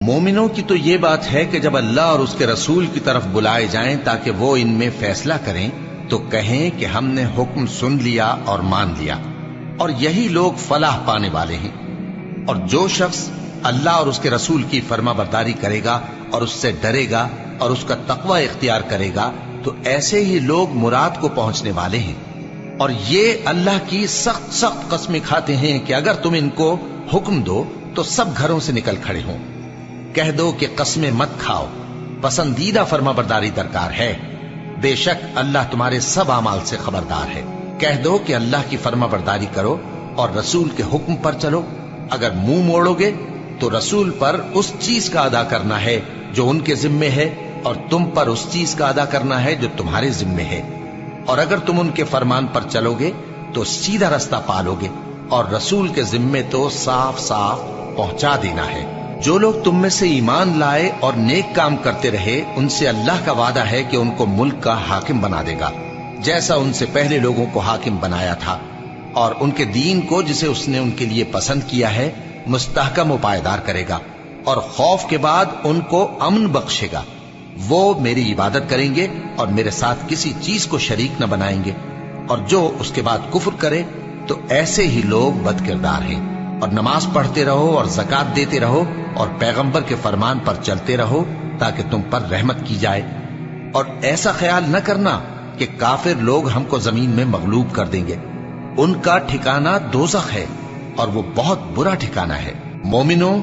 مومنوں کی تو یہ بات ہے کہ جب اللہ اور اس کے رسول کی طرف بلائے جائیں تاکہ وہ ان میں فیصلہ کریں تو کہیں کہ ہم نے حکم سن لیا اور مان لیا، اور یہی لوگ فلاح پانے والے ہیں۔ اور جو شخص اللہ اور اس کے رسول کی فرما برداری کرے گا اور اس سے ڈرے گا اور اس کا تقوی اختیار کرے گا تو ایسے ہی لوگ مراد کو پہنچنے والے ہیں۔ اور یہ اللہ کی سخت سخت قسمیں کھاتے ہیں کہ اگر تم ان کو حکم دو تو سب گھروں سے نکل کھڑے ہوں۔ کہہ دو کہ قسمیں مت کھاؤ، پسندیدہ فرما برداری درکار ہے، بے شک اللہ تمہارے سب اعمال سے خبردار ہے۔ کہہ دو کہ اللہ کی فرما برداری کرو اور رسول کے حکم پر چلو۔ اگر منہ موڑو گے تو رسول پر اس چیز کا ادا کرنا ہے جو ان کے ذمے ہے، اور تم پر اس چیز کا ادا کرنا ہے جو تمہارے ذمے ہے۔ اور اگر تم ان کے فرمان پر چلو گے تو سیدھا رستہ پالو گے، اور رسول کے ذمے تو صاف صاف پہنچا دینا ہے۔ جو لوگ تم میں سے ایمان لائے اور نیک کام کرتے رہے ان سے اللہ کا وعدہ ہے کہ ان کو ملک کا حاکم بنا دے گا، جیسا ان سے پہلے لوگوں کو حاکم بنایا تھا، اور ان کے دین کو جسے اس نے ان کے لیے پسند کیا ہے مستحکم و پائیدار کرے گا، اور خوف کے بعد ان کو امن بخشے گا۔ وہ میری عبادت کریں گے اور میرے ساتھ کسی چیز کو شریک نہ بنائیں گے، اور جو اس کے بعد کفر کرے تو ایسے ہی لوگ بد کردار ہیں۔ اور نماز پڑھتے رہو اور زکوٰۃ دیتے رہو اور پیغمبر کے فرمان پر چلتے رہو تاکہ تم پر رحمت کی جائے۔ اور ایسا خیال نہ کرنا کہ کافر لوگ ہم کو زمین میں مغلوب کر دیں گے، ان کا ٹھکانہ دوزخ ہے اور وہ بہت برا ٹھکانہ ہے۔ مومنوں،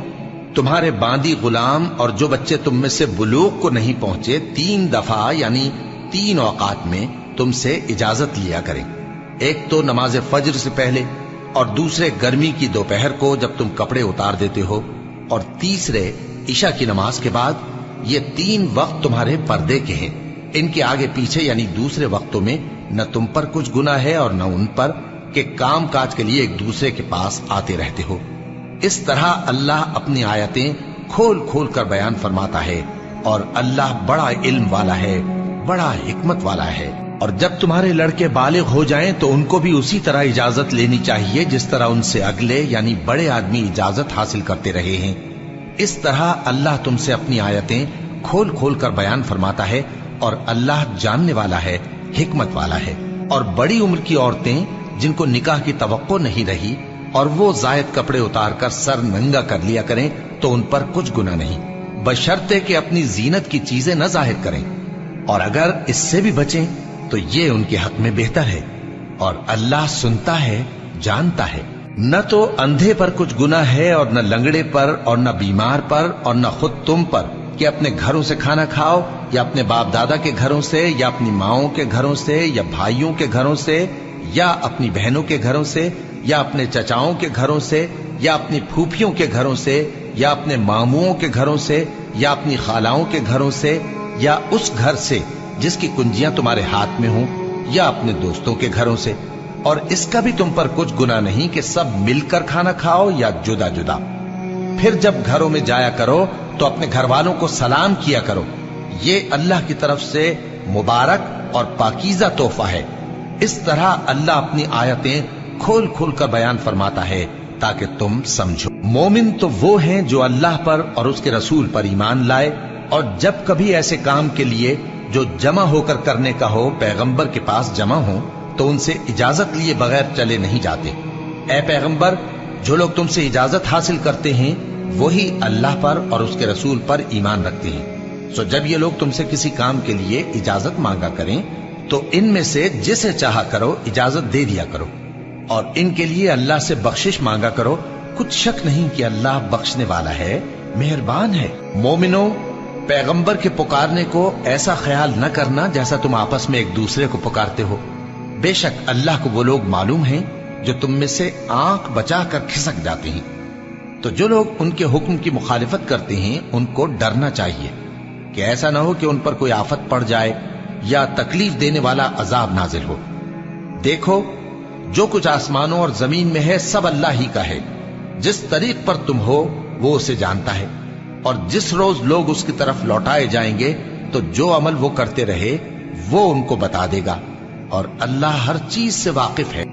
تمہارے باندی غلام اور جو بچے تم میں سے بلوغ کو نہیں پہنچے 3 دفعہ یعنی 3 اوقات میں تم سے اجازت لیا کریں، ایک تو نماز فجر سے پہلے، اور دوسرے گرمی کی دوپہر کو جب تم کپڑے اتار دیتے ہو، اور تیسرے عشاء کی نماز کے بعد۔ یہ 3 وقت تمہارے پردے کے ہیں، ان کے آگے پیچھے یعنی دوسرے وقتوں میں نہ تم پر کچھ گناہ ہے اور نہ ان پر کہ کام کاج کے لیے ایک دوسرے کے پاس آتے رہتے ہو۔ اس طرح اللہ اپنی آیتیں کھول کھول کر بیان فرماتا ہے، اور اللہ بڑا علم والا ہے، بڑا حکمت والا ہے۔ اور جب تمہارے لڑکے بالغ ہو جائیں تو ان کو بھی اسی طرح اجازت لینی چاہیے جس طرح ان سے اگلے یعنی بڑے آدمی اجازت حاصل کرتے رہے ہیں۔ اس طرح اللہ تم سے اپنی آیتیں کھول کھول کر بیان فرماتا ہے، اور اللہ جاننے والا ہے، حکمت والا ہے۔ اور بڑی عمر کی عورتیں جن کو نکاح کی توقع نہیں رہی اور وہ زائد کپڑے اتار کر سر ننگا کر لیا کریں تو ان پر کچھ گناہ نہیں، بشرطے کہ اپنی زینت کی چیزیں نہ ظاہر کریں، اور اگر اس سے بھی بچیں تو یہ ان کے حق میں بہتر ہے، اور اللہ سنتا ہے، جانتا ہے۔ نہ تو اندھے پر کچھ گناہ ہے اور نہ لنگڑے پر اور نہ بیمار پر اور نہ خود تم پر کہ اپنے گھروں سے کھانا کھاؤ، یا اپنے باپ دادا کے گھروں سے، یا اپنی ماؤں کے گھروں سے، یا بھائیوں کے گھروں سے، یا اپنی بہنوں کے گھروں سے، یا اپنے چچاؤں کے گھروں سے، یا اپنی پھوپھیوں کے گھروں سے، یا اپنے ماموؤں کے گھروں سے، یا اپنی خالاؤں کے گھروں سے، یا اس گھر سے جس کی کنجیاں تمہارے ہاتھ میں ہوں، یا اپنے دوستوں کے گھروں سے۔ اور اس کا بھی تم پر کچھ گناہ نہیں کہ سب مل کر کھانا کھاؤ یا جدا جدا۔ پھر جب گھروں میں جایا کرو تو اپنے گھر والوں کو سلام کیا کرو، یہ اللہ کی طرف سے مبارک اور پاکیزہ تحفہ ہے۔ اس طرح اللہ اپنی آیتیں کھول کھول کر بیان فرماتا ہے تاکہ تم سمجھو۔ مومن تو وہ ہیں جو اللہ پر اور اس کے رسول پر ایمان لائے، اور جب کبھی ایسے کام کے لیے جو جمع ہو کر کرنے کا ہو پیغمبر کے پاس جمع ہوں تو ان سے اجازت لیے بغیر چلے نہیں جاتے۔ اے پیغمبر، جو لوگ تم سے اجازت حاصل کرتے ہیں وہی اللہ پر اور اس کے رسول پر ایمان رکھتے ہیں۔ سو جب یہ لوگ تم سے کسی کام کے لیے اجازت مانگا کریں تو ان میں سے جسے چاہا کرو اجازت دے دیا کرو، اور ان کے لیے اللہ سے بخشش مانگا کرو، کچھ شک نہیں کہ اللہ بخشنے والا ہے، مہربان ہے۔ مومنو، پیغمبر کے پکارنے کو ایسا خیال نہ کرنا جیسا تم آپس میں ایک دوسرے کو پکارتے ہو، بے شک اللہ کو وہ لوگ معلوم ہیں جو تم میں سے آنکھ بچا کر کھسک جاتے ہیں۔ تو جو لوگ ان کے حکم کی مخالفت کرتے ہیں ان کو ڈرنا چاہیے کہ ایسا نہ ہو کہ ان پر کوئی آفت پڑ جائے یا تکلیف دینے والا عذاب نازل ہو۔ دیکھو، جو کچھ آسمانوں اور زمین میں ہے سب اللہ ہی کا ہے، جس طریق پر تم ہو وہ اسے جانتا ہے، اور جس روز لوگ اس کی طرف لوٹائے جائیں گے تو جو عمل وہ کرتے رہے وہ ان کو بتا دے گا، اور اللہ ہر چیز سے واقف ہے۔